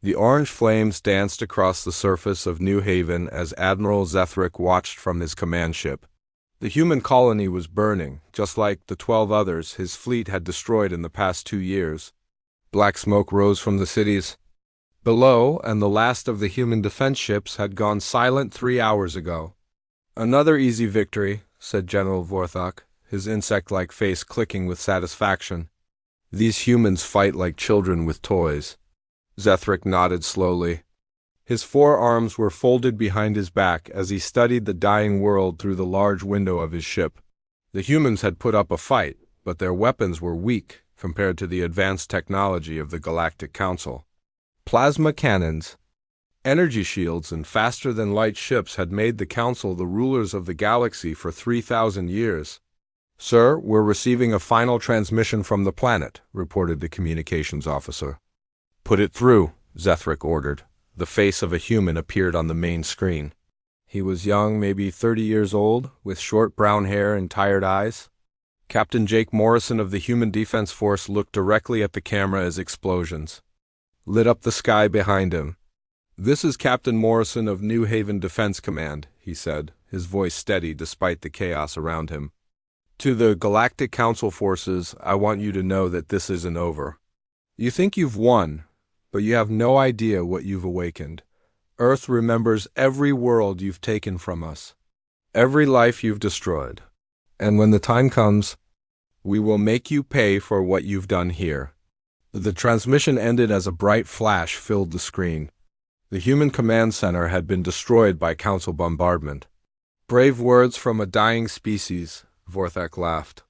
The orange flames danced across the surface of New Haven as Admiral Zethric watched from his command ship. The human colony was burning, just like the 12 others his fleet had destroyed in the past 2 years. Black smoke rose from the cities below, and the last of the human defense ships had gone silent 3 hours ago. "Another easy victory," said General Vorthok, his insect-like face clicking with satisfaction. "These humans fight like children with toys." Zethric nodded slowly. His forearms were folded behind his back as he studied the dying world through the large window of his ship. The humans had put up a fight, but their weapons were weak compared to the advanced technology of the Galactic Council. Plasma cannons, energy shields, and faster-than-light ships had made the Council the rulers of the galaxy for 3,000 years. "Sir, we're receiving a final transmission from the planet," reported the communications officer. "Put it through," Zethric ordered. The face of a human appeared on the main screen. He was young, maybe 30 years old, with short brown hair and tired eyes. Captain Jake Morrison of the Human Defense Force looked directly at the camera as explosions lit up the sky behind him. "This is Captain Morrison of New Haven Defense Command," he said, his voice steady despite the chaos around him. "To the Galactic Council forces, I want you to know that this isn't over. You think you've won, but you have no idea what you've awakened. Earth remembers every world you've taken from us, every life you've destroyed. And when the time comes, we will make you pay for what you've done here." The transmission ended as a bright flash filled the screen. The human command center had been destroyed by Council bombardment. "Brave words from a dying species," Vorthak laughed.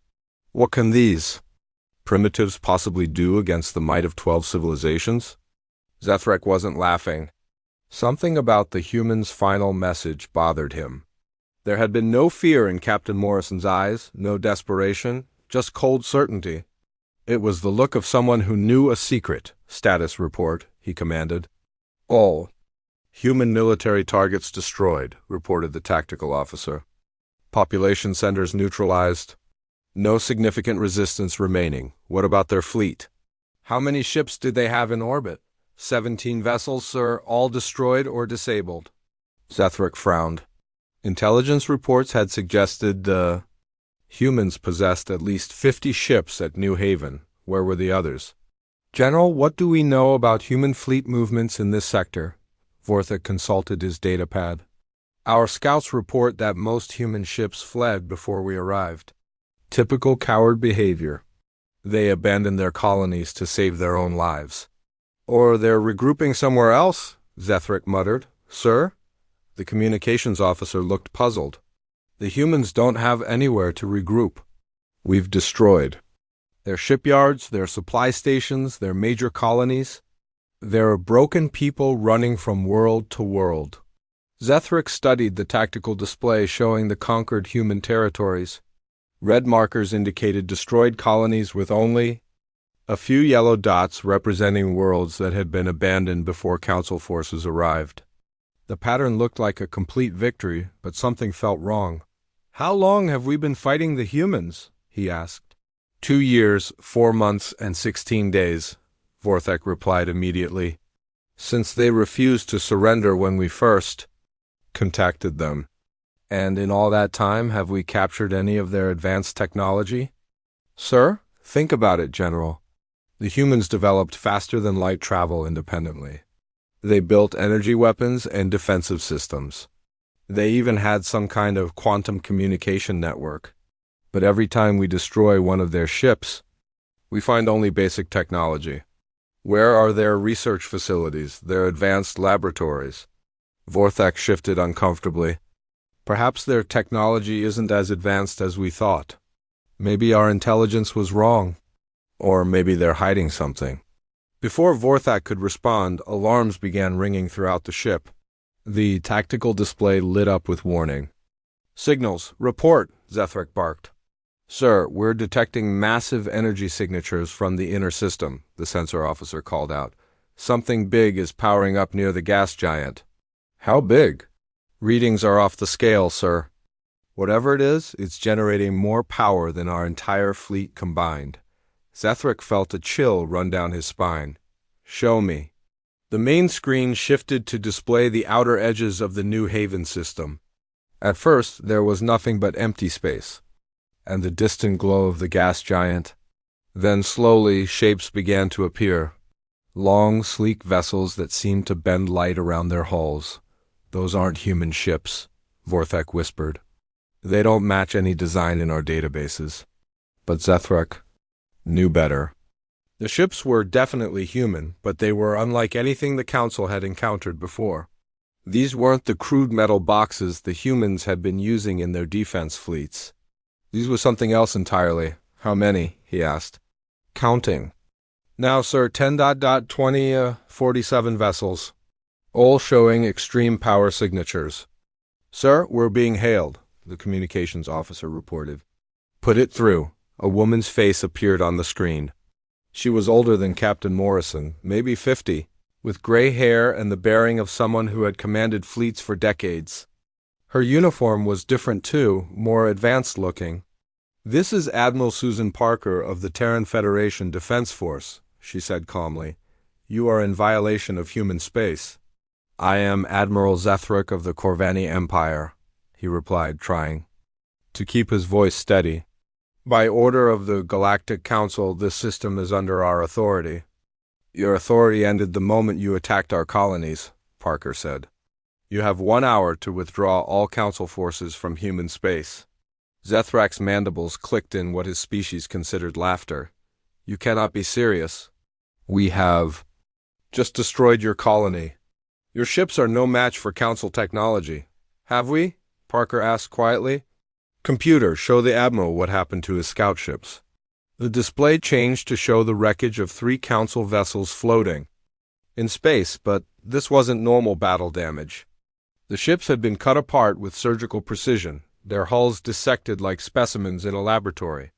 "What can these primitives possibly do against the might of 12 civilizations?" Zethric wasn't laughing. Something about the human's final message bothered him. There had been no fear in Captain Morrison's eyes, no desperation, just cold certainty. "It was the look of someone who knew a secret. Status report," he commanded. "All human military targets destroyed," reported the tactical officer. "Population centers neutralized. No significant resistance remaining. What about their fleet?" "How many ships did they have in orbit?" 17 vessels, sir, all destroyed or disabled." Zethric frowned. Intelligence reports had suggested humans possessed at least 50 ships at New Haven. Where were the others? "General, what do we know about human fleet movements in this sector?" Vorthak consulted his datapad. "Our scouts report that most human ships fled before we arrived. Typical coward behavior. They abandoned their colonies to save their own lives." "Or they're regrouping somewhere else," Zethric muttered. "Sir?" The communications officer looked puzzled. "The humans don't have anywhere to regroup. We've destroyed their shipyards, their supply stations, their major colonies. They're broken people running from world to world." Zethric studied the tactical display showing the conquered human territories. Red markers indicated destroyed colonies with only a few yellow dots representing worlds that had been abandoned before Council forces arrived. The pattern looked like a complete victory, but something felt wrong. "How long have we been fighting the humans?" he asked. 2 years, 4 months, and 16 days, Vorthak replied immediately. "Since they refused to surrender when we first contacted them. And in all that time, have we captured any of their advanced technology?" "Sir, think about it, General. The humans developed faster-than-light travel independently. They built energy weapons and defensive systems. They even had some kind of quantum communication network. But every time we destroy one of their ships, we find only basic technology. Where are their research facilities, their advanced laboratories?" Vorthak shifted uncomfortably. "Perhaps their technology isn't as advanced as we thought. Maybe our intelligence was wrong. Or maybe they're hiding something." Before Vorthak could respond, alarms began ringing throughout the ship. The tactical display lit up with warning. "Signals, report," Zethric barked. "Sir, we're detecting massive energy signatures from the inner system," the sensor officer called out. "Something big is powering up near the gas giant." "How big?" "Readings are off the scale, sir. Whatever it is, it's generating more power than our entire fleet combined." Zethric felt a chill run down his spine. "Show me." The main screen shifted to display the outer edges of the New Haven system. At first, there was nothing but empty space, and the distant glow of the gas giant. Then slowly, shapes began to appear. Long, sleek vessels that seemed to bend light around their hulls. "Those aren't human ships," Vorthek whispered. "They don't match any design in our databases." But Zethrak knew better. The ships were definitely human, but they were unlike anything the Council had encountered before. These weren't the crude metal boxes the humans had been using in their defense fleets. These were something else entirely. "How many?" he asked. "Counting. Now, sir, 10.2047 vessels, all showing extreme power signatures." "Sir, we're being hailed," the communications officer reported. "Put it through." A woman's face appeared on the screen. She was older than Captain Morrison, maybe 50, with gray hair and the bearing of someone who had commanded fleets for decades. Her uniform was different too, more advanced looking. "This is Admiral Susan Parker of the Terran Federation Defense Force," she said calmly. "You are in violation of human space." "I am Admiral Zethrak of the Corvani Empire," he replied, trying to keep his voice steady. "By order of the Galactic Council, this system is under our authority." "Your authority ended the moment you attacked our colonies," Parker said. "You have 1 hour to withdraw all Council forces from human space." Zethrak's mandibles clicked in what his species considered laughter. "You cannot be serious. We have just destroyed your colony. Your ships are no match for Council technology." "Have we?" Parker asked quietly. "Computer, show the Admiral what happened to his scout ships." The display changed to show the wreckage of 3 Council vessels floating in space, but this wasn't normal battle damage. The ships had been cut apart with surgical precision, their hulls dissected like specimens in a laboratory.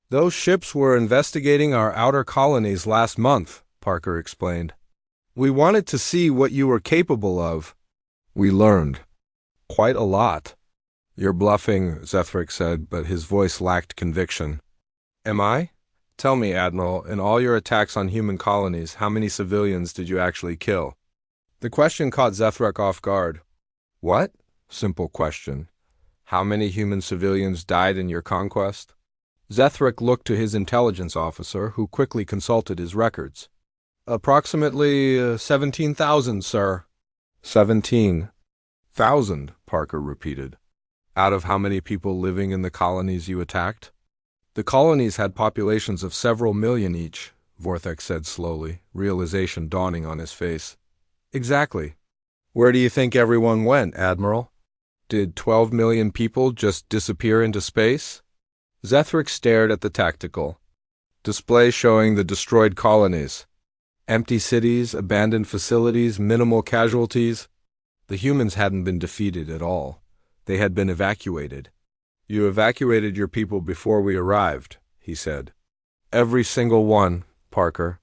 "Those ships were investigating our outer colonies last month," Parker explained. "We wanted to see what you were capable of." "We learned quite a lot." "You're bluffing," Zethrak said, but his voice lacked conviction. "Am I? Tell me, Admiral, in all your attacks on human colonies, how many civilians did you actually kill?" The question caught Zethrak off guard. "What?" Simple question. "How many human civilians died in your conquest?" Zethrak looked to his intelligence officer, who quickly consulted his records. "Approximately 17,000, sir." 17,000, Parker repeated. "Out of how many people living in the colonies you attacked?" "The colonies had populations of several million each," Vorthek said slowly, realization dawning on his face. "Exactly. Where do you think everyone went, Admiral? Did 12 million people just disappear into space?" Zethrak stared at the tactical display showing the destroyed colonies. Empty cities, abandoned facilities, minimal casualties. The humans hadn't been defeated at all. They had been evacuated. "You evacuated your people before we arrived," he said. "Every single one," Parker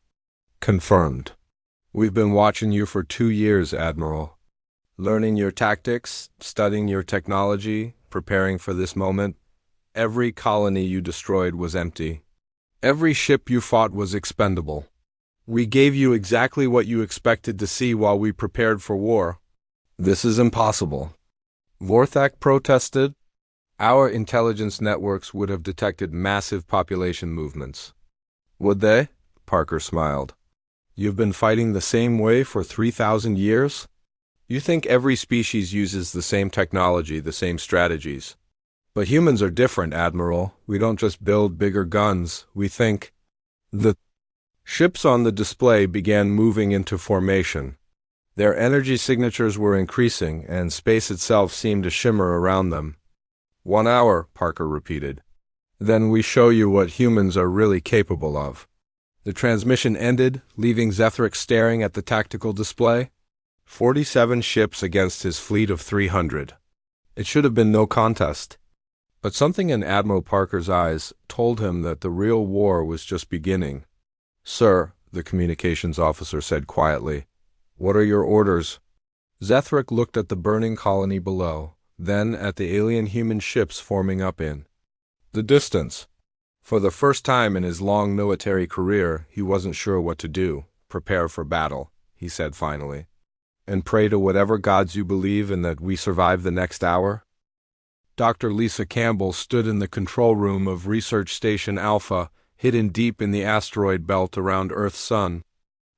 confirmed. "We've been watching you for 2 years, Admiral. Learning your tactics, studying your technology, preparing for this moment. Every colony you destroyed was empty. Every ship you fought was expendable. We gave you exactly what you expected to see while we prepared for war." "This is impossible," Vorthek protested. "Our intelligence networks would have detected massive population movements." "Would they?" Parker smiled. "You've been fighting the same way for 3,000 years? You think every species uses the same technology, the same strategies. But humans are different, Admiral. We don't just build bigger guns. We think." The ships on the display began moving into formation. Their energy signatures were increasing, and space itself seemed to shimmer around them. 1 hour, Parker repeated. "Then we show you what humans are really capable of." The transmission ended, leaving Zethrak staring at the tactical display. 47 ships against his fleet of 300. It should have been no contest. But something in Admiral Parker's eyes told him that the real war was just beginning. "Sir," the communications officer said quietly, "what are your orders?" Zethrak looked at the burning colony below, then at the alien-human ships forming up in the distance. For the first time in his long military career, he wasn't sure what to do. Prepare for battle, he said finally. "And pray to whatever gods you believe and that we survive the next hour?" Dr. Lisa Campbell stood in the control room of Research Station Alpha, hidden deep in the asteroid belt around Earth's sun.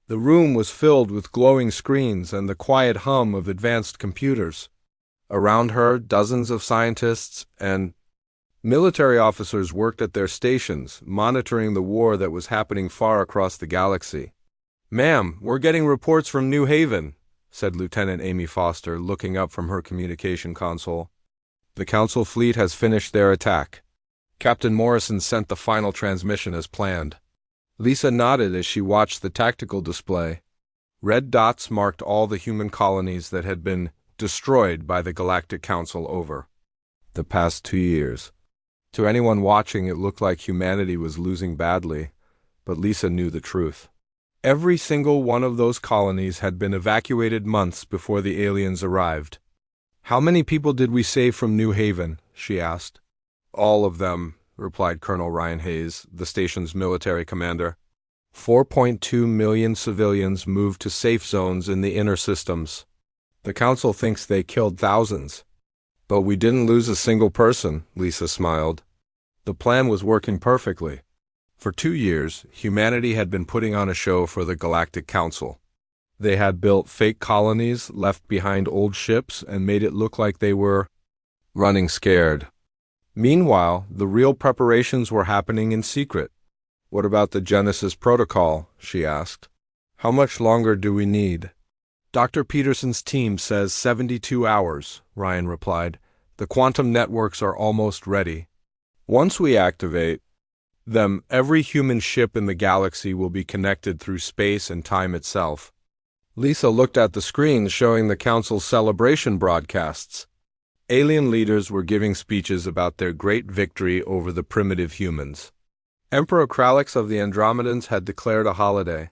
The room was filled with glowing screens and the quiet hum of advanced computers. Around her, dozens of scientists and military officers worked at their stations, monitoring the war that was happening far across the galaxy. "Ma'am, we're getting reports from New Haven," said Lieutenant Amy Foster, looking up from her communication console. "The Council fleet has finished their attack. Captain Morrison sent the final transmission as planned." Lisa nodded as she watched the tactical display. Red dots marked all the human colonies that had been destroyed by the Galactic Council over the past 2 years. To anyone watching, it looked like humanity was losing badly, but Lisa knew the truth. Every single one of those colonies had been evacuated months before the aliens arrived. "How many people did we save from New Haven?" she asked. "All of them," replied Colonel Ryan Hayes, the station's military commander. 4.2 million civilians moved to safe zones in the inner systems. The Council thinks they killed thousands. "But we didn't lose a single person," Lisa smiled. "The plan was working perfectly." For 2 years, humanity had been putting on a show for the Galactic Council. They had built fake colonies, left behind old ships, and made it look like they were running scared. Meanwhile, the real preparations were happening in secret. "What about the Genesis Protocol?" she asked. "How much longer do we need?" "Dr. Peterson's team says 72 hours, Ryan replied. "The quantum networks are almost ready. Once we activate them, every human ship in the galaxy will be connected through space and time itself." Lisa looked at the screens showing the Council's celebration broadcasts. Alien leaders were giving speeches about their great victory over the primitive humans. Emperor Kralix of the Andromedans had declared a holiday.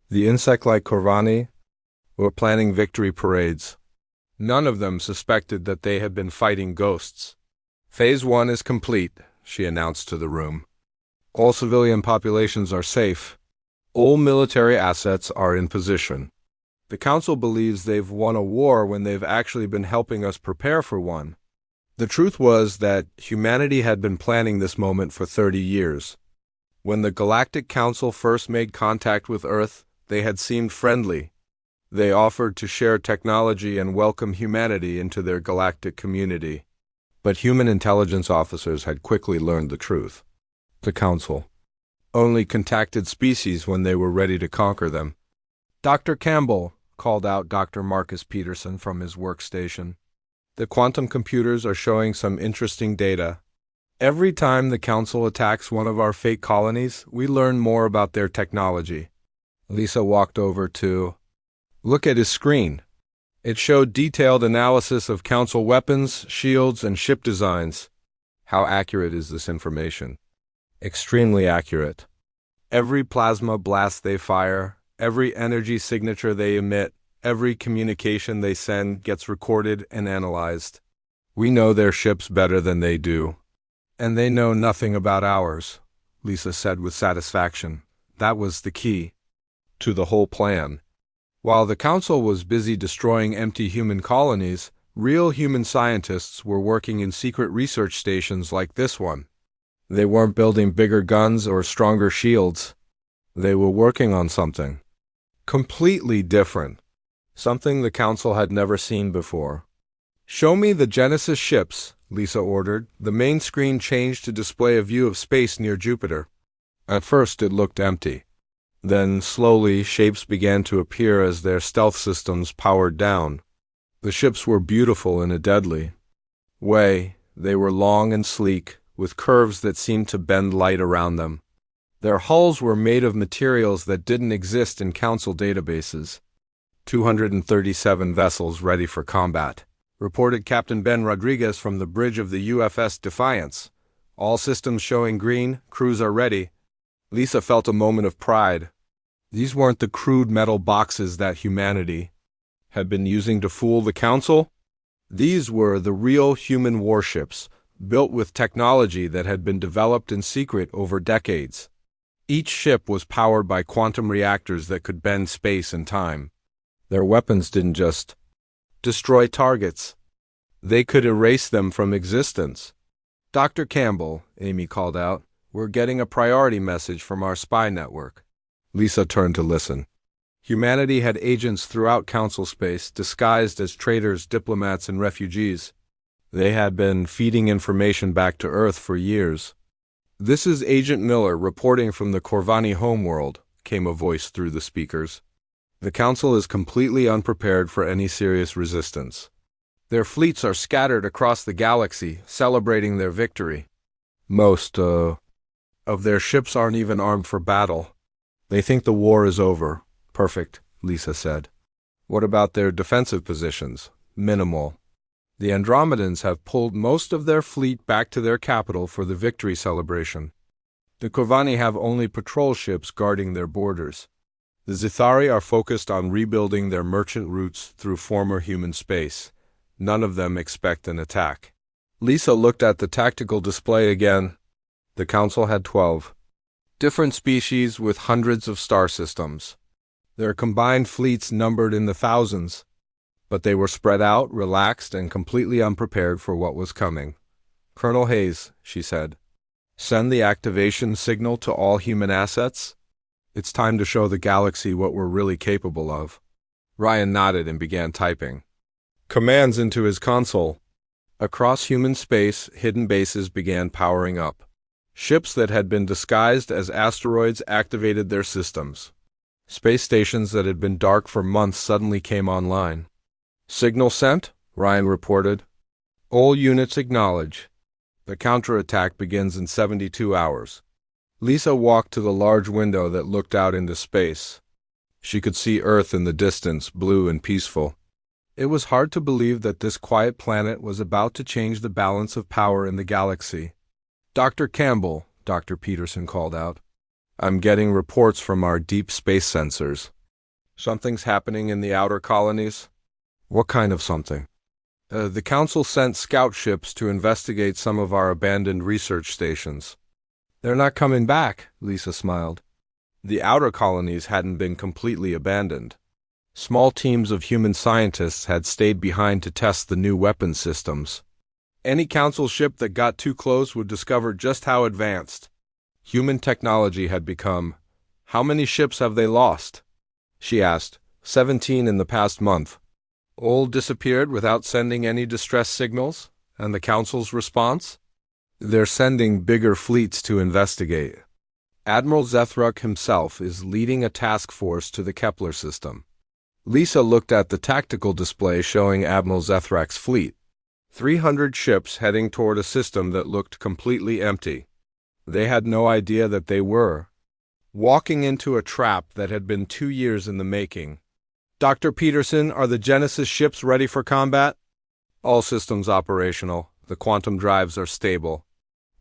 The insect-like Corvani were planning victory parades. None of them suspected that they had been fighting ghosts. "Phase 1 is complete," she announced to the room. "All civilian populations are safe. All military assets are in position. The Council believes they've won a war when they've actually been helping us prepare for one." The truth was that humanity had been planning this moment for 30 years. When the Galactic Council first made contact with Earth, they had seemed friendly. They offered to share technology and welcome humanity into their galactic community. But human intelligence officers had quickly learned the truth. The Council only contacted species when they were ready to conquer them. "Dr. Campbell," called out Dr. Marcus Peterson from his workstation, "the quantum computers are showing some interesting data. Every time the Council attacks one of our fake colonies, we learn more about their technology." Lisa walked over to look at his screen. It showed detailed analysis of Council weapons, shields, and ship designs. "How accurate is this information?" "Extremely accurate. Every plasma blast they fire, every energy signature they emit, every communication they send gets recorded and analyzed. We know their ships better than they do. And they know nothing about ours," Lisa said with satisfaction. That was the key to the whole plan. While the Council was busy destroying empty human colonies, real human scientists were working in secret research stations like this one. They weren't building bigger guns or stronger shields. They were working on something completely different, something the Council had never seen before. "Show me the Genesis ships," Lisa ordered. The main screen changed to display a view of space near Jupiter. At first it looked empty. Then, slowly, shapes began to appear as their stealth systems powered down. The ships were beautiful in a deadly way. They were long and sleek, with curves that seemed to bend light around them. Their hulls were made of materials that didn't exist in Council databases. 237 vessels ready for combat, reported Captain Ben Rodriguez from the bridge of the UFS Defiance. "All systems showing green, crews are ready." Lisa felt a moment of pride. These weren't the crude metal boxes that humanity had been using to fool the Council. These were the real human warships, built with technology that had been developed in secret over decades. Each ship was powered by quantum reactors that could bend space and time. Their weapons didn't just destroy targets. They could erase them from existence. Dr. Campbell, Amy called out, we're getting a priority message from our spy network. Lisa turned to listen. Humanity had agents throughout Council space, disguised as traitors, diplomats, and refugees. They had been feeding information back to Earth for years. This is Agent Miller reporting from the Corvani homeworld, came a voice through the speakers. The Council is completely unprepared for any serious resistance. Their fleets are scattered across the galaxy, celebrating their victory. Most, of their ships aren't even armed for battle. They think the war is over. Perfect, Lisa said. What about their defensive positions? Minimal. The Andromedans have pulled most of their fleet back to their capital for the victory celebration. The Corvani have only patrol ships guarding their borders. The Zithari are focused on rebuilding their merchant routes through former human space. None of them expect an attack. Lisa looked at the tactical display again. The Council had 12 different species with hundreds of star systems. Their combined fleets numbered in the thousands, but they were spread out, relaxed, and completely unprepared for what was coming. Colonel Hayes, she said, send the activation signal to all human assets. It's time to show the galaxy what we're really capable of. Ryan nodded and began typing commands into his console. Across human space, hidden bases began powering up. Ships that had been disguised as asteroids activated their systems. Space stations that had been dark for months suddenly came online. Signal sent, Ryan reported. All units acknowledge. The counterattack begins in 72 hours. Lisa walked to the large window that looked out into space. She could see Earth in the distance, blue and peaceful. It was hard to believe that this quiet planet was about to change the balance of power in the galaxy. Dr. Campbell, Dr. Peterson called out. I'm getting reports from our deep space sensors. Something's happening in the outer colonies? What kind of something? The Council sent scout ships to investigate some of our abandoned research stations. They're not coming back, Lisa smiled. The outer colonies hadn't been completely abandoned. Small teams of human scientists had stayed behind to test the new weapon systems. Any Council ship that got too close would discover just how advanced human technology had become. How many ships have they lost? She asked. 17 in the past month. All disappeared without sending any distress signals? And the Council's response? They're sending bigger fleets to investigate. Admiral Zethruck himself is leading a task force to the Kepler system. Lisa looked at the tactical display showing Admiral Zethruck's fleet. 300 ships heading toward a system that looked completely empty. They had no idea that they were walking into a trap that had been 2 years in the making. Dr. Peterson, are the Genesis ships ready for combat? All systems operational. The quantum drives are stable.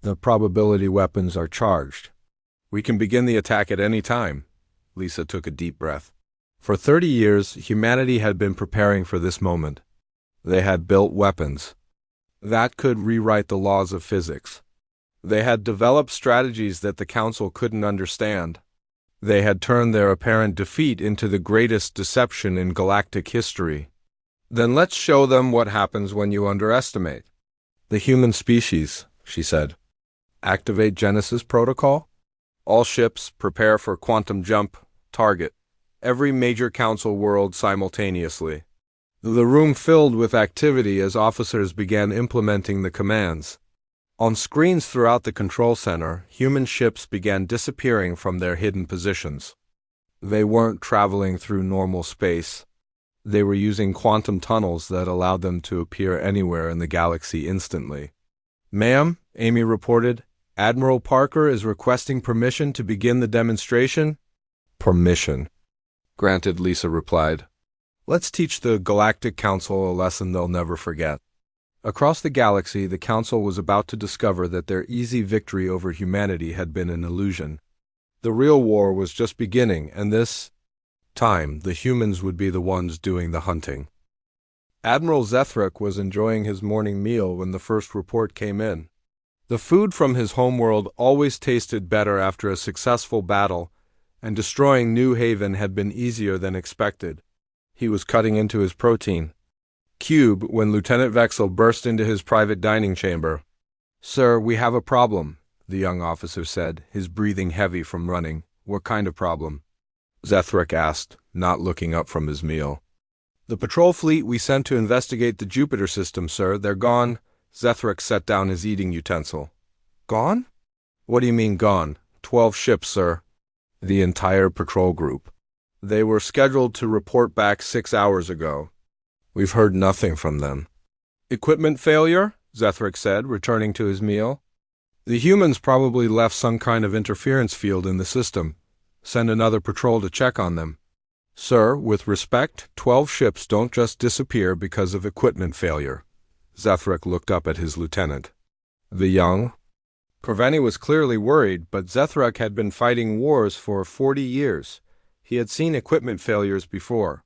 The probability weapons are charged. We can begin the attack at any time. Lisa took a deep breath. For 30 years, humanity had been preparing for this moment. They had built weapons that could rewrite the laws of physics. They had developed strategies that the Council couldn't understand. They had turned their apparent defeat into the greatest deception in galactic history. Then let's show them what happens when you underestimate the human species, she said. Activate Genesis protocol? All ships prepare for quantum jump, target. Every major Council world simultaneously. The room filled with activity as officers began implementing the commands. On screens throughout the control center, human ships began disappearing from their hidden positions. They weren't traveling through normal space. They were using quantum tunnels that allowed them to appear anywhere in the galaxy instantly. Ma'am, Amy reported, Admiral Parker is requesting permission to begin the demonstration. Permission. Granted, Lisa replied. Let's teach the Galactic Council a lesson they'll never forget. Across the galaxy, the Council was about to discover that their easy victory over humanity had been an illusion. The real war was just beginning, and this time, the humans would be the ones doing the hunting. Admiral Zethruck was enjoying his morning meal when the first report came in. The food from his homeworld always tasted better after a successful battle, and destroying New Haven had been easier than expected. He was cutting into his protein cube when Lieutenant Vexel burst into his private dining chamber. "Sir, we have a problem," the young officer said, his breathing heavy from running. "What kind of problem?" Zethric asked, not looking up from his meal. "The patrol fleet we sent to investigate the Jupiter system, sir, they're gone." Zethric set down his eating utensil. "Gone? What do you mean gone?" 12 ships, sir. The entire patrol group. They were scheduled to report back 6 hours ago. We've heard nothing from them. "Equipment failure?" Zethric said, returning to his meal. "The humans probably left some kind of interference field in the system. Send another patrol to check on them." "Sir, with respect, 12 ships don't just disappear because of equipment failure." Zethric looked up at his lieutenant. "The young?" Corveni was clearly worried, but Zethric had been fighting wars for 40 years. He had seen equipment failures before.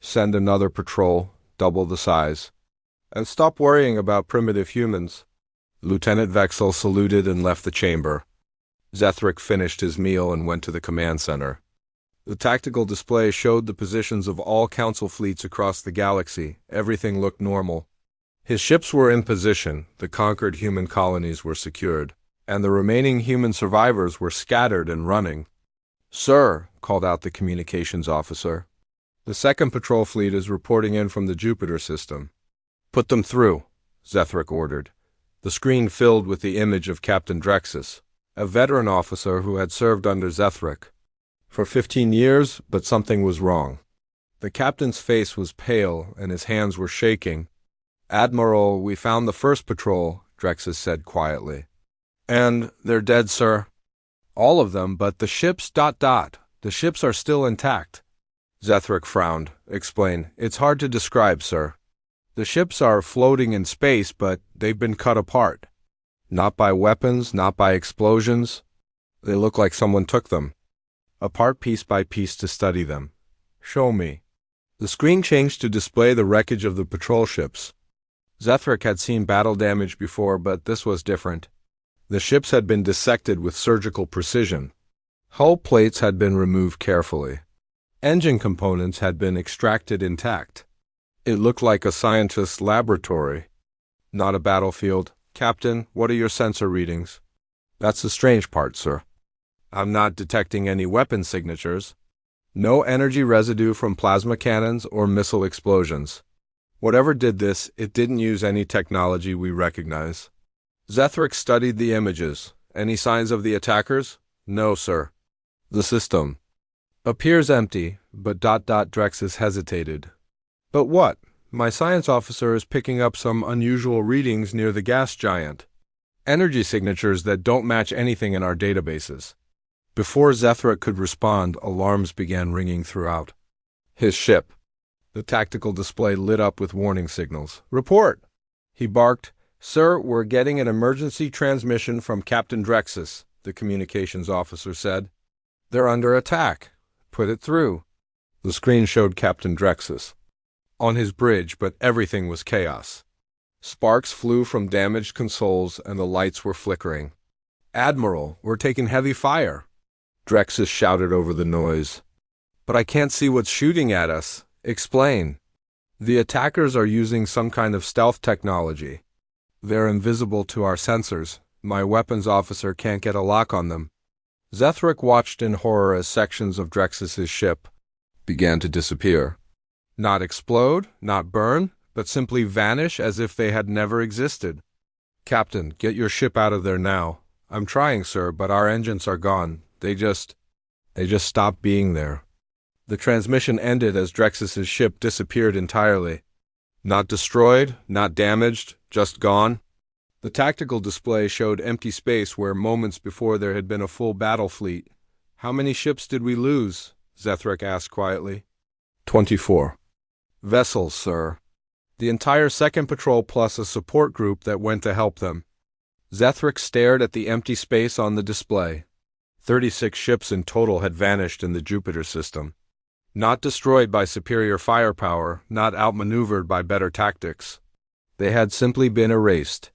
"Send another patrol, double the size. And stop worrying about primitive humans." Lieutenant Vexel saluted and left the chamber. Zethric finished his meal and went to the command center. The tactical display showed the positions of all Council fleets across the galaxy. Everything looked normal. His ships were in position, the conquered human colonies were secured, and the remaining human survivors were scattered and running. "Sir," called out the communications officer, "the second patrol fleet is reporting in from the Jupiter system." "Put them through," Zethric ordered. The screen filled with the image of Captain Drexus, a veteran officer who had served under Zethric for 15 years, but something was wrong. The captain's face was pale and his hands were shaking. "Admiral, we found the first patrol," Drexus said quietly. "And they're dead, sir." "All of them, but the ships ... The ships are still intact." Zethric frowned. "Explain." "It's hard to describe, sir. The ships are floating in space, but they've been cut apart. Not by weapons, not by explosions. They look like someone took them apart piece by piece to study them." "Show me." The screen changed to display the wreckage of the patrol ships. Zethric had seen battle damage before, but this was different. The ships had been dissected with surgical precision. Hull plates had been removed carefully. Engine components had been extracted intact. It looked like a scientist's laboratory, not a battlefield. "Captain, what are your sensor readings?" "That's the strange part, sir. I'm not detecting any weapon signatures. No energy residue from plasma cannons or missile explosions. Whatever did this, it didn't use any technology we recognize." Zethric studied the images. "Any signs of the attackers?" "No, sir." "The system appears empty, but ... Drexus hesitated. "But what? My science officer is picking up some unusual readings near the gas giant. Energy signatures that don't match anything in our databases." Before Zethric could respond, alarms began ringing throughout his ship. The tactical display lit up with warning signals. "Report!" he barked. "Sir, we're getting an emergency transmission from Captain Drexus," the communications officer said. "They're under attack." "Put it through." The screen showed Captain Drexus on his bridge, but everything was chaos. Sparks flew from damaged consoles and the lights were flickering. "Admiral, we're taking heavy fire," Drexus shouted over the noise. "But I can't see what's shooting at us." "Explain." "The attackers are using some kind of stealth technology. They're invisible to our sensors. My weapons officer can't get a lock on them." Zethric watched in horror as sections of Drexus's ship began to disappear. Not explode, not burn, but simply vanish as if they had never existed. "Captain, get your ship out of there now." "I'm trying, sir, but our engines are gone. They just stopped being there." The transmission ended as Drexus's ship disappeared entirely. Not destroyed, not damaged, just gone. The tactical display showed empty space where moments before there had been a full battle fleet. "How many ships did we lose?" Zethric asked quietly. 24. "Vessels, sir. The entire second patrol plus a support group that went to help them." Zethric stared at the empty space on the display. 36 ships in total had vanished in the Jupiter system. Not destroyed by superior firepower, not outmaneuvered by better tactics. They had simply been erased.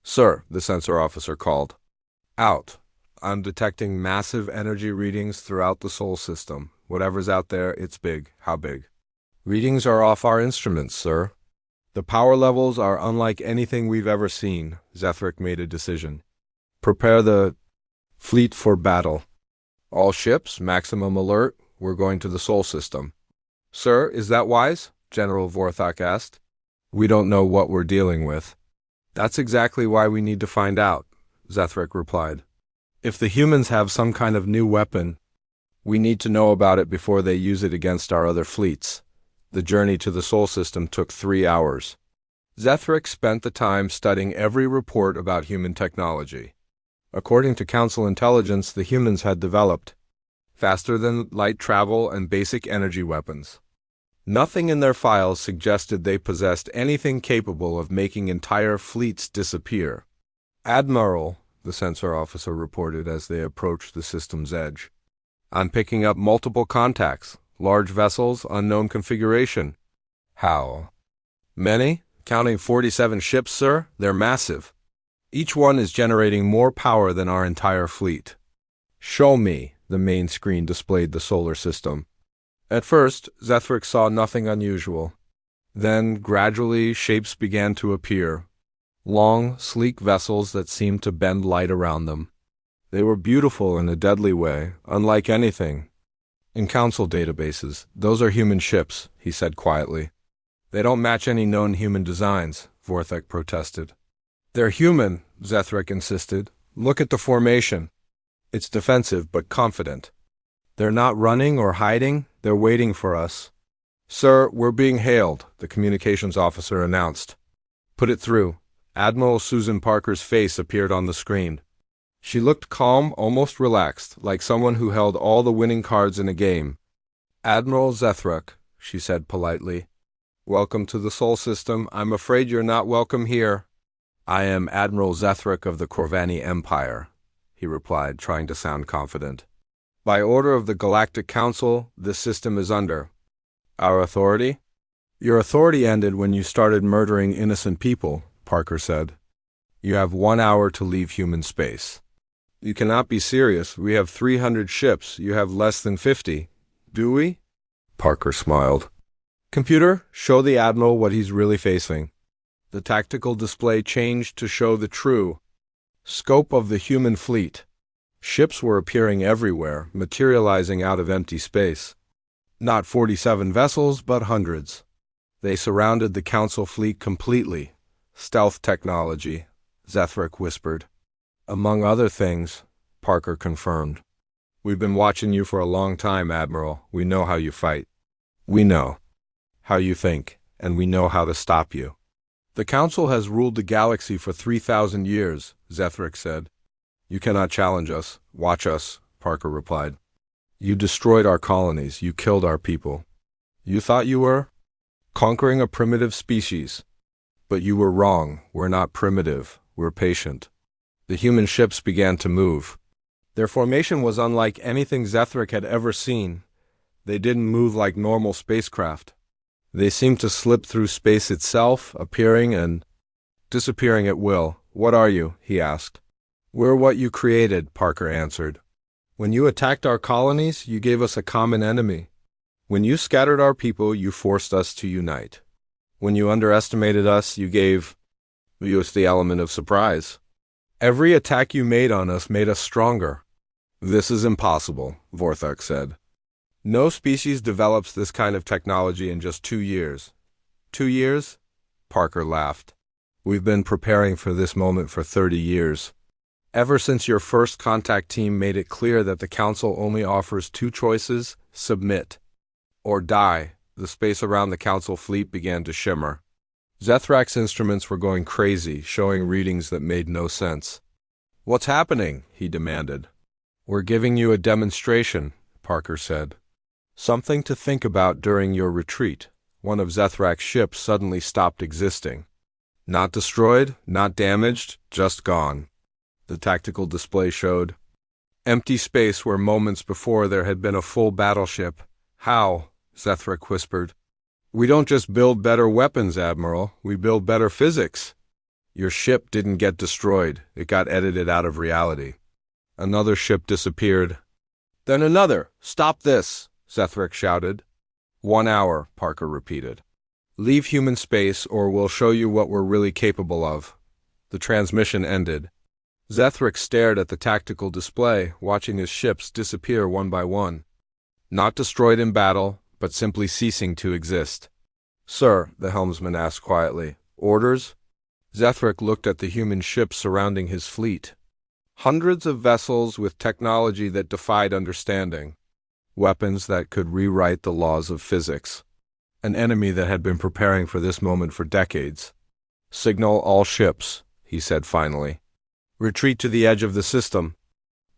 "Sir," the sensor officer called. "Out. I'm detecting massive energy readings throughout the Sol system. Whatever's out there, it's big." "How big?" Readings are off our instruments, sir. The power levels are unlike anything we've ever seen. Zethric made a decision. Prepare the fleet for battle. All ships, maximum alert. We're going to the Sol system. Sir, is that wise? General Vorthok asked. We don't know what we're dealing with. That's exactly why we need to find out, Zethric replied. If the humans have some kind of new weapon, we need to know about it before they use it against our other fleets. The journey to the Sol system took 3 hours. Zethric spent the time studying every report about human technology. According to Council intelligence, the humans had developed faster-than-light travel and basic energy weapons. Nothing in their files suggested they possessed anything capable of making entire fleets disappear. Admiral, the sensor officer reported as they approached the system's edge. I'm picking up multiple contacts. Large vessels, unknown configuration. How many? Counting 47 ships, sir. They're massive. Each one is generating more power than our entire fleet. Show me. The main screen displayed the solar system. At first, Zethric saw nothing unusual. Then, gradually, shapes began to appear. Long, sleek vessels that seemed to bend light around them. They were beautiful in a deadly way, unlike anything. In Council databases, those are human ships, he said quietly. They don't match any known human designs, Vorthok protested. They're human, Zethric insisted. Look at the formation. It's defensive but confident. They're not running or hiding, they're waiting for us. Sir, we're being hailed, the communications officer announced. Put it through. Admiral Susan Parker's face appeared on the screen. She looked calm, almost relaxed, like someone who held all the winning cards in a game. Admiral Zethric, she said politely. Welcome to the Sol system. I'm afraid you're not welcome here. I am Admiral Zethric of the Corvani Empire, he replied, trying to sound confident. By order of the Galactic Council, this system is under our authority? Your authority ended when you started murdering innocent people, Parker said. You have 1 hour to leave human space. You cannot be serious. We have 300 ships. You have less than 50. Do we? Parker smiled. Computer, show the Admiral what he's really facing. The tactical display changed to show the true scope of the human fleet. Ships were appearing everywhere, materializing out of empty space. Not 47 vessels, but hundreds. They surrounded the Council fleet completely. Stealth technology, Zethric whispered. Among other things, Parker confirmed. We've been watching you for a long time, Admiral. We know how you fight. We know how you think, and we know how to stop you. The Council has ruled the galaxy for 3,000 years, Zethric said. You cannot challenge us. Watch us, Parker replied. You destroyed our colonies. You killed our people. You thought you were conquering a primitive species. But you were wrong. We're not primitive. We're patient. The human ships began to move. Their formation was unlike anything Zethric had ever seen. They didn't move like normal spacecraft. They seemed to slip through space itself, appearing and disappearing at will. What are you? He asked. We're what you created, Parker answered. When you attacked our colonies, you gave us a common enemy. When you scattered our people, you forced us to unite. When you underestimated us, you gave us the element of surprise. Every attack you made on us made us stronger. This is impossible, Vorthok said. No species develops this kind of technology in just 2 years. 2 years? Parker laughed. We've been preparing for this moment for 30 years. Ever since your first contact team made it clear that the Council only offers 2 choices, submit or die, the space around the Council fleet began to shimmer. Zethrac's instruments were going crazy, showing readings that made no sense. What's happening? He demanded. We're giving you a demonstration, Parker said. Something to think about during your retreat. One of Zethrac's ships suddenly stopped existing. Not destroyed, not damaged, just gone. The tactical display showed empty space where moments before there had been a full battleship. How? Zethric whispered. We don't just build better weapons, Admiral. We build better physics. Your ship didn't get destroyed. It got edited out of reality. Another ship disappeared. Then another. Stop this, Zethric shouted. 1 hour, Parker repeated. Leave human space or we'll show you what we're really capable of. The transmission ended. Zethric stared at the tactical display, watching his ships disappear one by one. Not destroyed in battle, but simply ceasing to exist. Sir, the helmsman asked quietly, orders? Zethric looked at the human ships surrounding his fleet. Hundreds of vessels with technology that defied understanding. Weapons that could rewrite the laws of physics. An enemy that had been preparing for this moment for decades. Signal all ships, he said finally. Retreat to the edge of the system.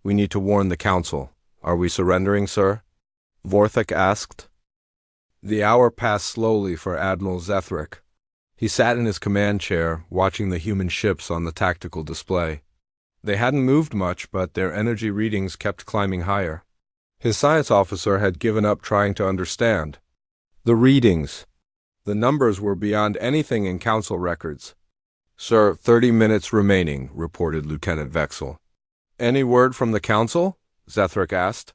We need to warn the Council. Are we surrendering, sir? Vorthak asked. The hour passed slowly for Admiral Zethric. He sat in his command chair, watching the human ships on the tactical display. They hadn't moved much, but their energy readings kept climbing higher. His science officer had given up trying to understand. The readings. The numbers were beyond anything in Council records. Sir, 30 minutes remaining, reported Lieutenant Vexel. Any word from the Council? Zethric asked.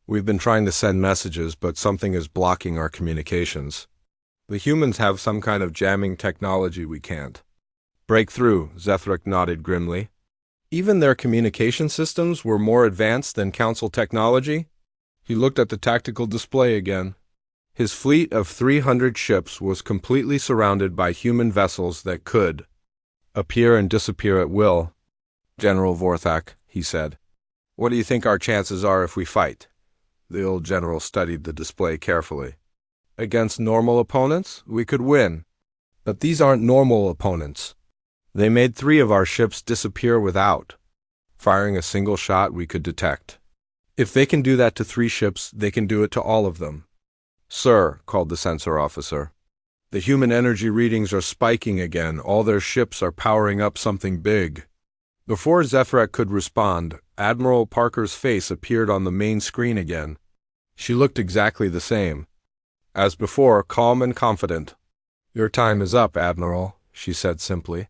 We've been trying to send messages, but something is blocking our communications. The humans have some kind of jamming technology we can't break through, Zethric nodded grimly. Even their communication systems were more advanced than Council technology? He looked at the tactical display again. His fleet of 300 ships was completely surrounded by human vessels that could appear and disappear at will. General Vorthak, he said. What do you think our chances are if we fight? The old general studied the display carefully. Against normal opponents, we could win. But these aren't normal opponents. They made 3 of our ships disappear without firing a single shot we could detect. If they can do that to 3 ships, they can do it to all of them. Sir, called the sensor officer. The human energy readings are spiking again. All their ships are powering up something big. Before Zethric could respond, Admiral Parker's face appeared on the main screen again. She looked exactly the same. As before, calm and confident. Your time is up, Admiral, she said simply.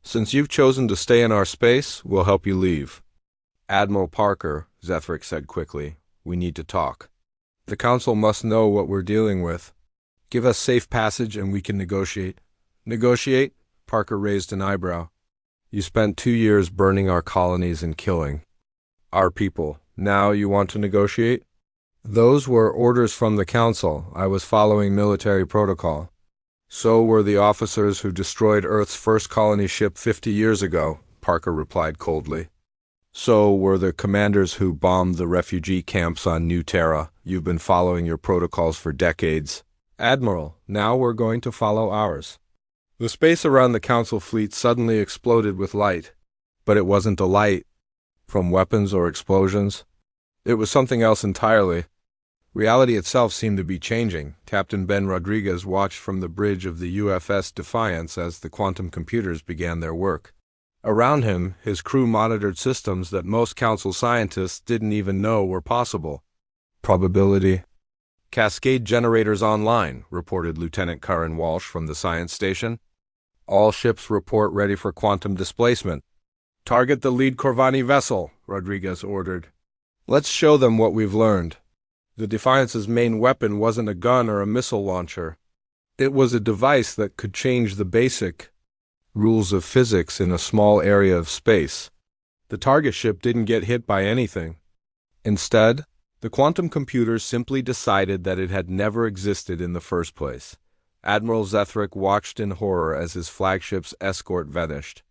Since you've chosen to stay in our space, we'll help you leave. Admiral Parker, Zethric said quickly, we need to talk. The Council must know what we're dealing with. Give us safe passage and we can negotiate. Negotiate? Parker raised an eyebrow. You spent 2 years burning our colonies and killing our people. Now you want to negotiate? Those were orders from the Council. I was following military protocol. So were the officers who destroyed Earth's first colony ship 50 years ago, Parker replied coldly. So were the commanders who bombed the refugee camps on New Terra. You've been following your protocols for decades. Admiral, now we're going to follow ours. The space around the Council fleet suddenly exploded with light. But it wasn't a light from weapons or explosions. It was something else entirely. Reality itself seemed to be changing. Captain Ben Rodriguez watched from the bridge of the UFS Defiance as the quantum computers began their work. Around him, his crew monitored systems that most Council scientists didn't even know were possible. Probability. Cascade generators online, reported Lieutenant Karen Walsh from the science station. All ships report ready for quantum displacement. Target the lead Corvani vessel, Rodriguez ordered. Let's show them what we've learned. The Defiance's main weapon wasn't a gun or a missile launcher. It was a device that could change the basic rules of physics in a small area of space. The target ship didn't get hit by anything. Instead, the quantum computers simply decided that it had never existed in the first place. Admiral Zethric watched in horror as his flagship's escort vanished.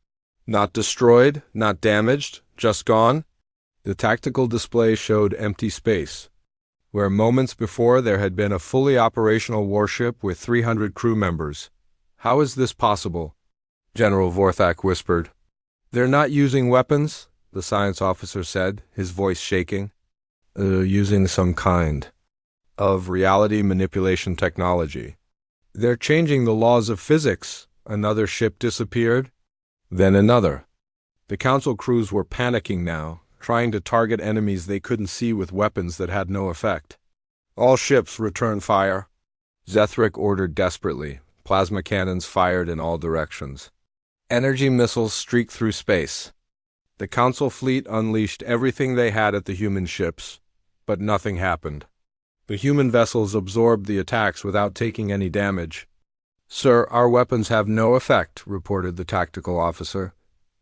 Not destroyed, not damaged, just gone? The tactical display showed empty space, where moments before there had been a fully operational warship with 300 crew members. How is this possible? General Vorthak whispered. They're not using weapons, the science officer said, his voice shaking. Using some kind of reality manipulation technology. They're changing the laws of physics. Another ship disappeared, then another. The Council crews were panicking now, trying to target enemies they couldn't see with weapons that had no effect. All ships return fire, Zethric ordered desperately. Plasma cannons fired in all directions. Energy missiles streaked through space. The Council fleet unleashed everything they had at the human ships, but nothing happened. The human vessels absorbed the attacks without taking any damage. "Sir, our weapons have no effect," reported the tactical officer.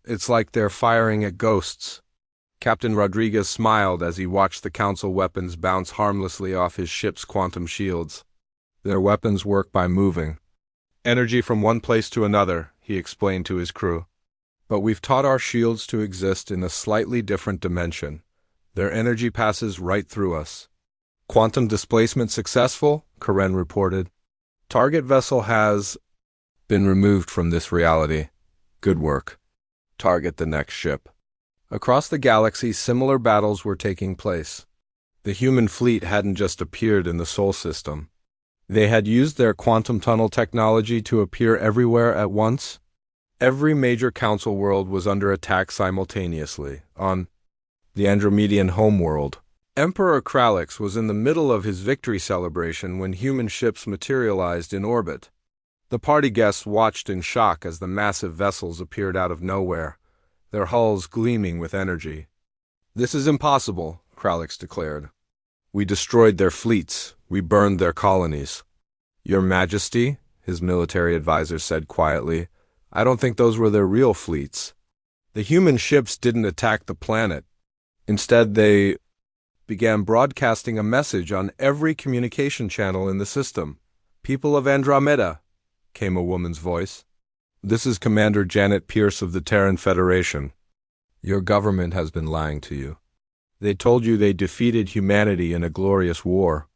"It's like they're firing at ghosts." Captain Rodriguez smiled as he watched the Council weapons bounce harmlessly off his ship's quantum shields. "Their weapons work by moving energy from one place to another," he explained to his crew. "But we've taught our shields to exist in a slightly different dimension. Their energy passes right through us." "Quantum displacement successful," Karen reported. "Target vessel has been removed from this reality. Good work. Target the next ship." Across the galaxy, similar battles were taking place. The human fleet hadn't just appeared in the Sol system. They had used their quantum tunnel technology to appear everywhere at once. Every major council world was under attack simultaneously. On the Andromedian homeworld, Emperor Kralix was in the middle of his victory celebration when human ships materialized in orbit. The party guests watched in shock as the massive vessels appeared out of nowhere, their hulls gleaming with energy. "This is impossible," Kralix declared. "We destroyed their fleets. We burned their colonies." "Your Majesty," his military advisor said quietly, "I don't think those were their real fleets. The human ships didn't attack the planet. Instead, they began broadcasting a message on every communication channel in the system. "People of Andromeda," came a woman's voice. "This is Commander Janet Pierce of the Terran Federation. Your government has been lying to you. They told you they defeated humanity in a glorious war.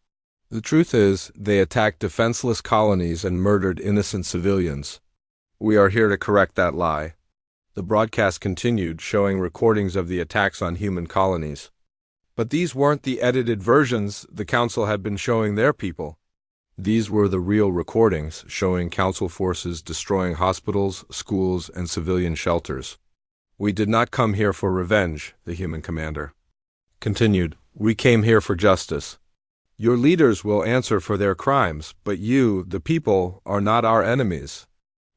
The truth is, they attacked defenseless colonies and murdered innocent civilians. We are here to correct that lie." The broadcast continued, showing recordings of the attacks on human colonies. But these weren't the edited versions the Council had been showing their people. These were the real recordings, showing Council forces destroying hospitals, schools, and civilian shelters. "We did not come here for revenge," the human commander continued. "We came here for justice. Your leaders will answer for their crimes, but you, the people, are not our enemies."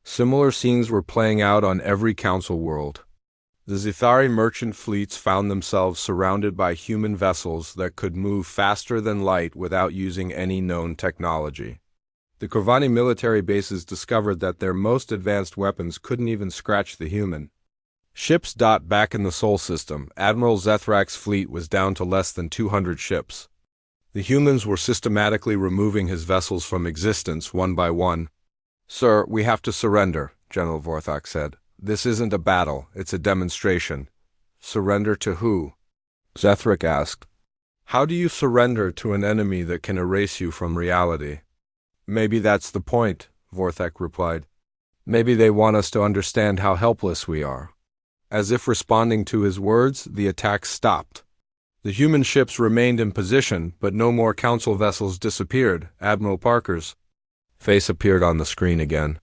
Similar scenes were playing out on every Council world. The Zithari merchant fleets found themselves surrounded by human vessels that could move faster than light without using any known technology. The Corvani military bases discovered that their most advanced weapons couldn't even scratch the human. Ships. Back in the Sol system, Admiral Zethrak's fleet was down to less than 200 ships. The humans were systematically removing his vessels from existence one by one. "Sir, we have to surrender," General Vorthak said. "This isn't a battle, it's a demonstration." "Surrender to who?" Zethrak asked. "How do you surrender to an enemy that can erase you from reality?" "Maybe that's the point," Vorthak replied. "Maybe they want us to understand how helpless we are." As if responding to his words, the attack stopped. The human ships remained in position, but no more Council vessels disappeared. Admiral Parker's face appeared on the screen again.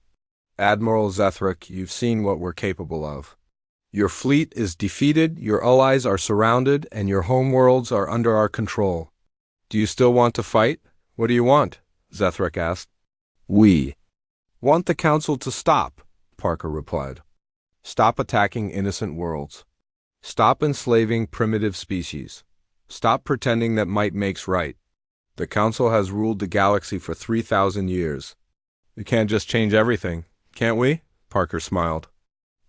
"Admiral Zethrak, you've seen what we're capable of. Your fleet is defeated, your allies are surrounded, and your homeworlds are under our control. Do you still want to fight? What do you want?" Zethrak asked. "We want the Council to stop," Parker replied. "Stop attacking innocent worlds. Stop enslaving primitive species. Stop pretending that might makes right. The Council has ruled the galaxy for 3,000 years. We can't just change everything. Can't we?" Parker smiled.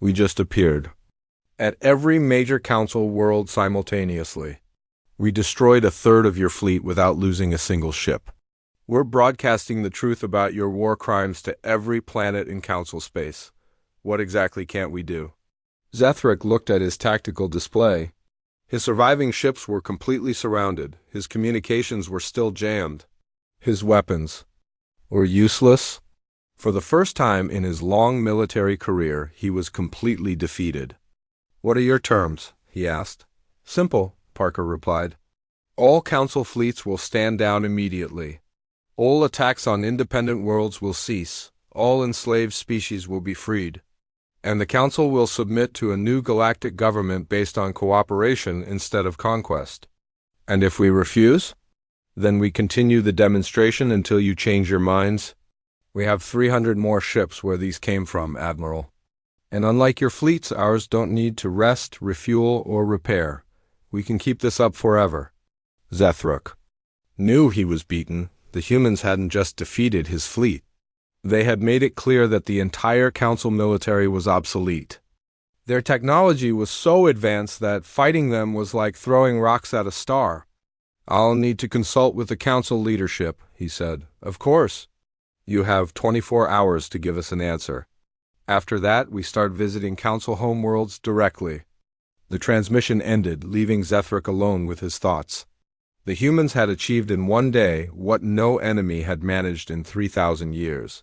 "We just appeared at every major Council world simultaneously. We destroyed a third of your fleet without losing a single ship. We're broadcasting the truth about your war crimes to every planet in Council space. What exactly can't we do?" Zethrak looked at his tactical display. His surviving ships were completely surrounded. His communications were still jammed. His weapons were useless. For the first time in his long military career, he was completely defeated. "What are your terms?" he asked. "Simple," Parker replied. "All Council fleets will stand down immediately. All attacks on independent worlds will cease. All enslaved species will be freed. And the Council will submit to a new galactic government based on cooperation instead of conquest. And if we refuse, then we continue the demonstration until you change your minds. We have 300 more ships where these came from, Admiral. And unlike your fleets, ours don't need to rest, refuel, or repair. We can keep this up forever." Zethrak knew he was beaten. The humans hadn't just defeated his fleet. They had made it clear that the entire council military was obsolete. Their technology was so advanced that fighting them was like throwing rocks at a star. "I'll need to consult with the council leadership," he said. "Of course. You have 24 hours to give us an answer. After that, we start visiting council homeworlds directly." The transmission ended, leaving Zethric alone with his thoughts. The humans had achieved in one day what no enemy had managed in 3,000 years.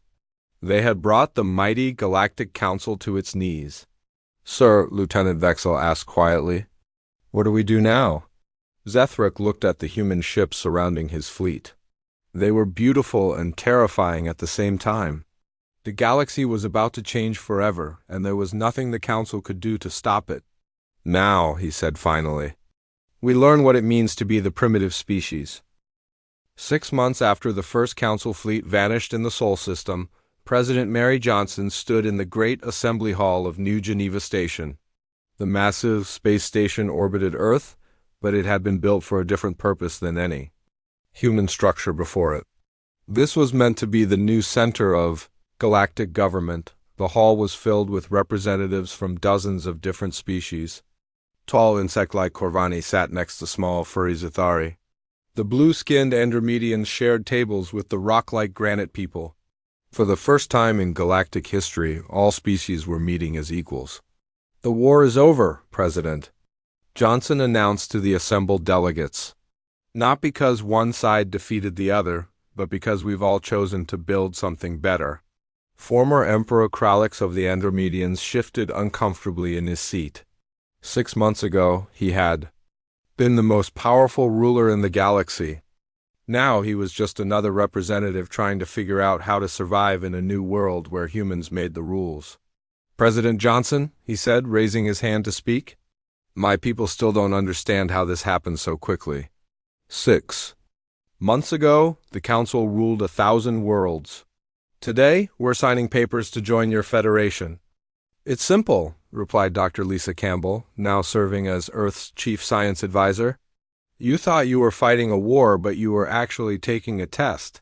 They had brought the mighty Galactic Council to its knees. "Sir," Lieutenant Vexel asked quietly, "what do we do now?" Zethric looked at the human ships surrounding his fleet. They were beautiful and terrifying at the same time. The galaxy was about to change forever, and there was nothing the Council could do to stop it. "Now," he said finally, "we learn what it means to be the primitive species." 6 months after the first Council fleet vanished in the Sol system, President Mary Johnson stood in the Great Assembly Hall of New Geneva Station. The massive space station orbited Earth, but it had been built for a different purpose than any human structure before it. This was meant to be the new center of galactic government. The hall was filled with representatives from dozens of different species. Tall insect-like Corvani sat next to small furry Zithari. The blue-skinned Andromedians shared tables with the rock-like granite people. For the first time in galactic history, all species were meeting as equals. "The war is over, President," Johnson announced to the assembled delegates. "Not because one side defeated the other, but because we've all chosen to build something better." Former Emperor Kralix of the Andromedians shifted uncomfortably in his seat. 6 months ago, he had been the most powerful ruler in the galaxy. Now he was just another representative trying to figure out how to survive in a new world where humans made the rules. "President Johnson," he said, raising his hand to speak, "my people still don't understand how this happened so quickly. 6 months ago, the Council ruled 1,000 worlds. Today, we're signing papers to join your federation." "It's simple," replied Dr. Lisa Campbell, now serving as Earth's chief science advisor. "You thought you were fighting a war, but you were actually taking a test.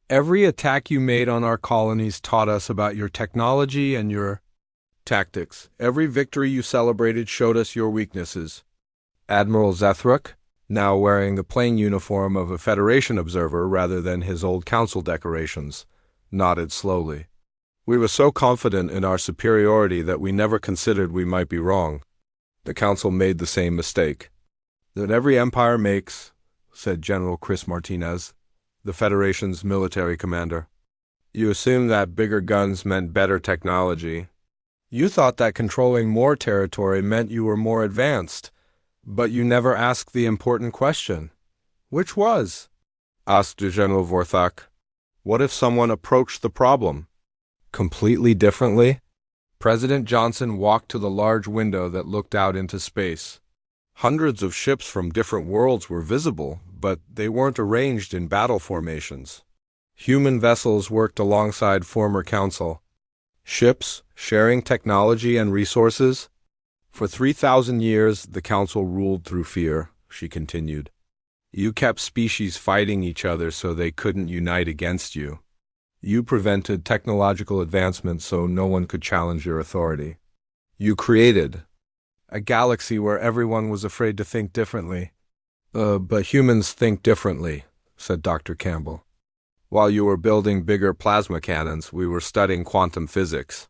Every attack you made on our colonies taught us about your technology and your tactics. Every victory you celebrated showed us your weaknesses." Admiral Zethric, now wearing the plain uniform of a Federation observer rather than his old council decorations, nodded slowly. "We were so confident in our superiority that we never considered we might be wrong. The Council made the same mistake that every empire makes," said General Chris Martinez, the Federation's military commander. "You assumed that bigger guns meant better technology. You thought that controlling more territory meant you were more advanced, but you never asked the important question. Which was?" asked General Vorthak. "What if someone approached the problem completely differently?" President Johnson walked to the large window that looked out into space. Hundreds of ships from different worlds were visible, but they weren't arranged in battle formations. Human vessels worked alongside former Council ships, sharing technology and resources. "For 3,000 years, the Council ruled through fear," she continued. "You kept species fighting each other so they couldn't unite against you. You prevented technological advancement so no one could challenge your authority. You created a galaxy where everyone was afraid to think differently." But humans think differently," said Dr. Campbell. "While you were building bigger plasma cannons, we were studying quantum physics.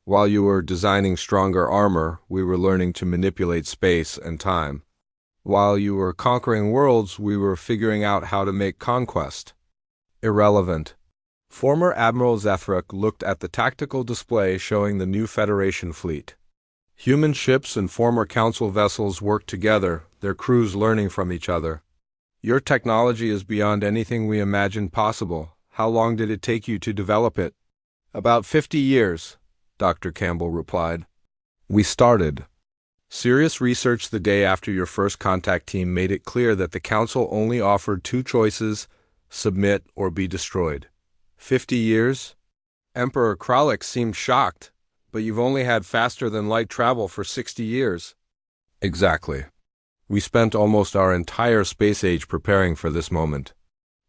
While you were designing stronger armor, we were learning to manipulate space and time. While you were conquering worlds, we were figuring out how to make conquest irrelevant." Former Admiral Zethric looked at the tactical display showing the new Federation fleet. Human ships and former Council vessels worked together, their crews learning from each other. "Your technology is beyond anything we imagined possible. How long did it take you to develop it?" "About 50 years, Dr. Campbell replied. "We started serious research the day after your first contact team made it clear that the Council only offered 2 choices: submit or be destroyed." 50 years? Emperor Kralix seemed shocked. "But you've only had faster-than-light travel for 60 years. "Exactly. We spent almost our entire space age preparing for this moment.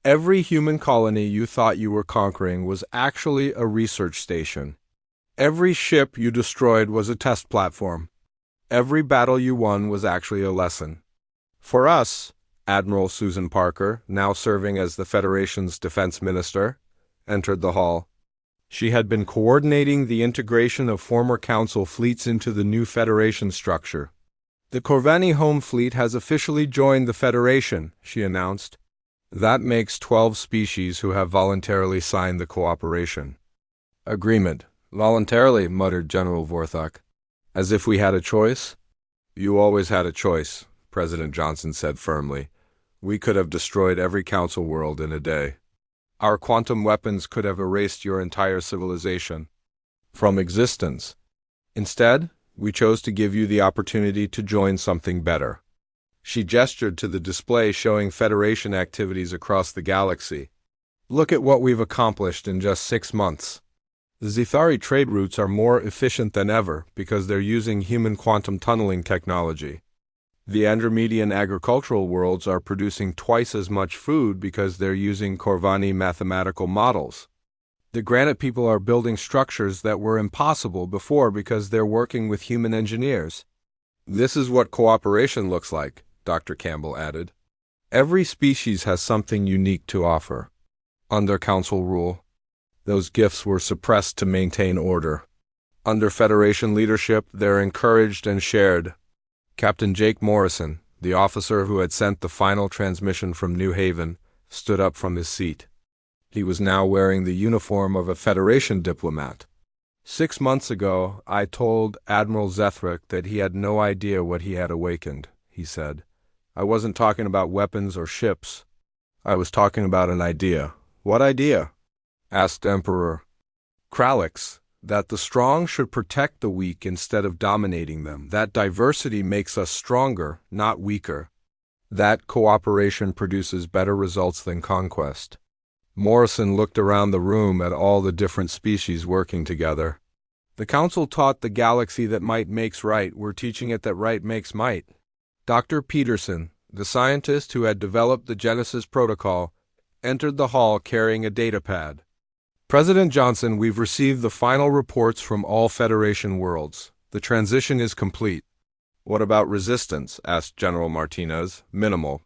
Every human colony you thought you were conquering was actually a research station. Every ship you destroyed was a test platform. Every battle you won was actually a lesson. For us, Admiral Susan Parker, now serving as the Federation's defense minister, entered the hall. She had been coordinating the integration of former Council fleets into the new Federation structure. The Corvani Home Fleet has officially joined the Federation, she announced. That makes 12 species who have voluntarily signed the cooperation agreement. Voluntarily, muttered General Vorthok. As if we had a choice? You always had a choice, President Johnson said firmly. We could have destroyed every Council world in a day. Our quantum weapons could have erased your entire civilization from existence. Instead, we chose to give you the opportunity to join something better. She gestured to the display showing Federation activities across the galaxy. Look at what we've accomplished in just 6 months. The Zithari trade routes are more efficient than ever because they're using human quantum tunneling technology. The Andromedian agricultural worlds are producing twice as much food because they're using Corvani mathematical models. The Granite people are building structures that were impossible before because they're working with human engineers. This is what cooperation looks like, Dr. Campbell added. Every species has something unique to offer. Under Council rule, those gifts were suppressed to maintain order. Under Federation leadership, they're encouraged and shared. Captain Jake Morrison, the officer who had sent the final transmission from New Haven, stood up from his seat. He was now wearing the uniform of a Federation diplomat. 6 months ago, I told Admiral Zethric that he had no idea what he had awakened, he said. I wasn't talking about weapons or ships. I was talking about an idea. What idea? Asked Emperor Kralix. That the strong should protect the weak instead of dominating them. That diversity makes us stronger, not weaker. That cooperation produces better results than conquest. Morrison looked around the room at all the different species working together. The Council taught the galaxy that might makes right. We're teaching it that right makes might. Dr. Peterson, the scientist who had developed the Genesis Protocol, entered the hall carrying a datapad. President Johnson, we've received the final reports from all Federation worlds. The transition is complete. What about resistance? Asked General Martinez. Minimal.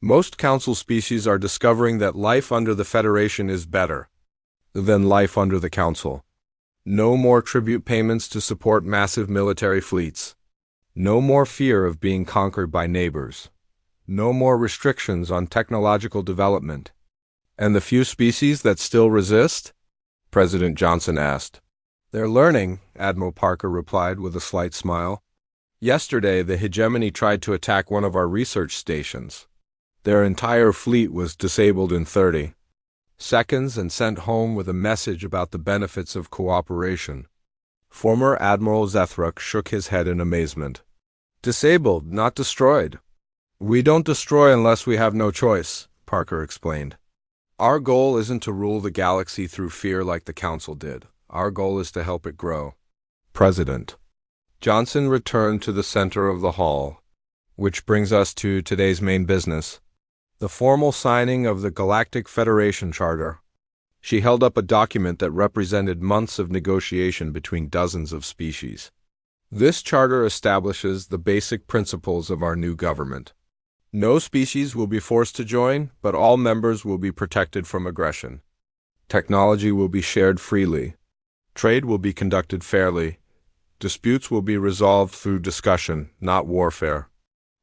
Most Council species are discovering that life under the Federation is better than life under the Council. No more tribute payments to support massive military fleets. No more fear of being conquered by neighbors. No more restrictions on technological development. And the few species that still resist? President Johnson asked. They're learning, Admiral Parker replied with a slight smile. Yesterday, the hegemony tried to attack one of our research stations. Their entire fleet was disabled in 30 seconds and sent home with a message about the benefits of cooperation. Former Admiral Zethruck shook his head in amazement. Disabled, not destroyed. We don't destroy unless we have no choice, Parker explained. Our goal isn't to rule the galaxy through fear like the Council did. Our goal is to help it grow. President Johnson returned to the center of the hall, which brings us to today's main business, the formal signing of the Galactic Federation Charter. She held up a document that represented months of negotiation between dozens of species. This charter establishes the basic principles of our new government. No species will be forced to join, but all members will be protected from aggression. Technology will be shared freely. Trade will be conducted fairly. Disputes will be resolved through discussion, not warfare.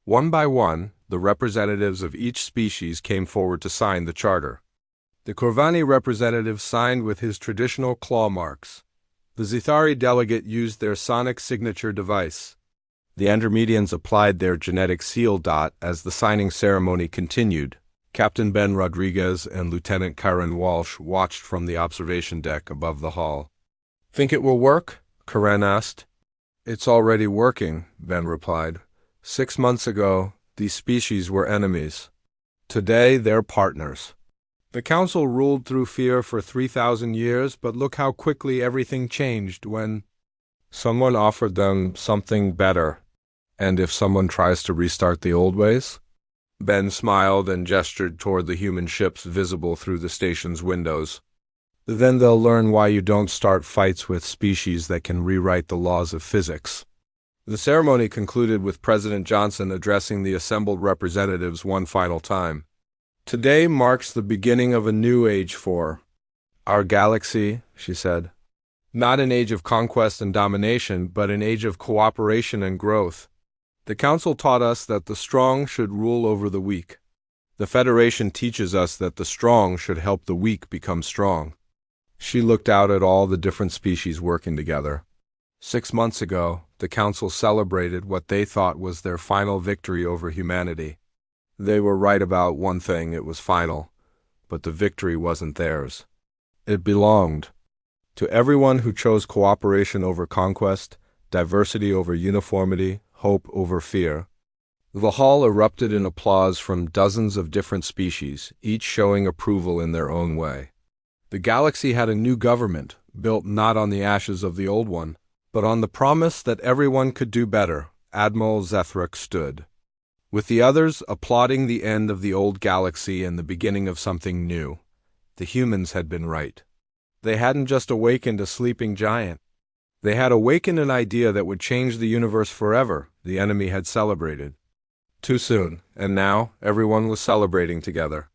One by one, the representatives of each species came forward to sign the charter. The Corvani representative signed with his traditional claw marks. The Zithari delegate used their sonic signature device. The Andromedians applied their genetic seal dot as the signing ceremony continued. Captain Ben Rodriguez and Lieutenant Karen Walsh watched from the observation deck above the hall. Think it will work? Karen asked. It's already working, Ben replied. 6 months ago, these species were enemies. Today, they're partners. The Council ruled through fear for 3,000 years, but look how quickly everything changed when someone offered them something better. And if someone tries to restart the old ways? Ben smiled and gestured toward the human ships visible through the station's windows. Then they'll learn why you don't start fights with species that can rewrite the laws of physics. The ceremony concluded with President Johnson addressing the assembled representatives one final time. Today marks the beginning of a new age for our galaxy, she said. Not an age of conquest and domination, but an age of cooperation and growth. The Council taught us that the strong should rule over the weak. The Federation teaches us that the strong should help the weak become strong. She looked out at all the different species working together. 6 months ago, the Council celebrated what they thought was their final victory over humanity. They were right about one thing: it was final, but the victory wasn't theirs. It belonged to everyone who chose cooperation over conquest, diversity over uniformity, hope over fear. The hall erupted in applause from dozens of different species, each showing approval in their own way. The galaxy had a new government, built not on the ashes of the old one, but on the promise that everyone could do better. Admiral Zethric stood, with the others applauding the end of the old galaxy and the beginning of something new. The humans had been right. They hadn't just awakened a sleeping giant. They had awakened an idea that would change the universe forever. The enemy had celebrated too soon, and now everyone was celebrating together.